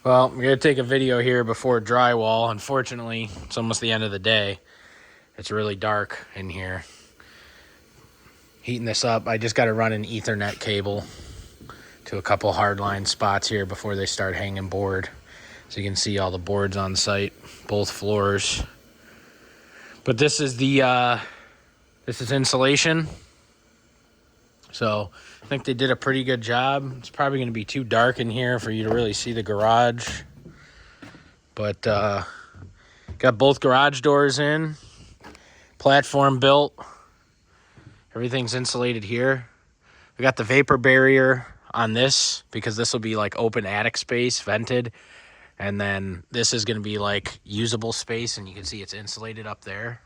Well, I'm going to take a video here before drywall. Unfortunately, it's almost the end of the day. It's really dark in here. Heating this up, I just got to run an Ethernet cable to a couple hardline spots here before they start hanging board. So you can see all the boards on site, both floors. But this is insulation. So I think they did a pretty good job. It's probably going to be too dark in here for you to really see the garage. But got both garage doors in, platform built. Everything's insulated here. We got the vapor barrier on this because this will be like open attic space, vented. And then this is going to be like usable space, and you can see it's insulated up there.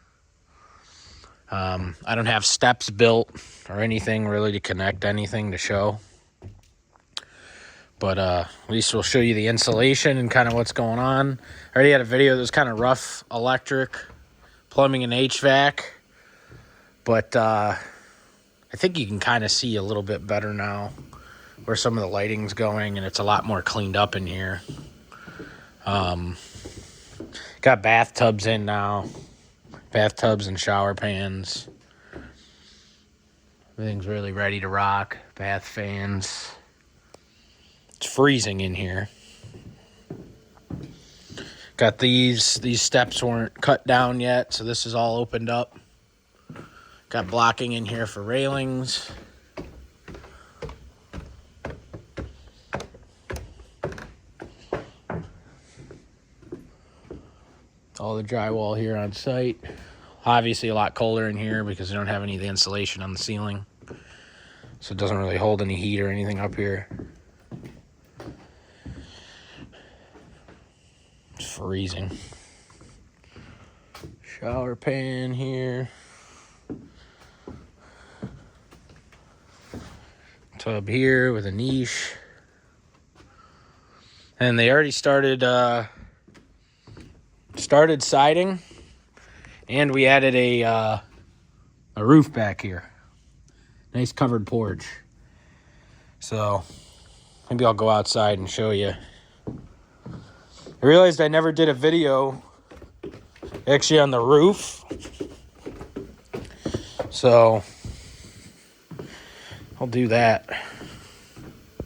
I don't have steps built or anything really to connect anything to show. But at least we'll show you the insulation and kind of what's going on. I already had a video that was kind of rough electric, plumbing, and HVAC. But I think you can kind of see a little bit better now where some of the lighting's going, and it's a lot more cleaned up in here. Got bathtubs in now. Bathtubs and shower pans. Everything's really ready to rock. Bath fans. It's freezing in here. Got these steps weren't cut down yet, so this is all opened up. Got blocking in here for railings. All the drywall here on site. Obviously a lot colder in here because we don't have any of the insulation on the ceiling. So it doesn't really hold any heat or anything up here. It's freezing. Shower pan here. Tub here with a niche. And they already started siding, and we added a roof back here. Nice covered porch. So maybe I'll go outside and show you. I realized I never did a video actually on the roof. So I'll do that.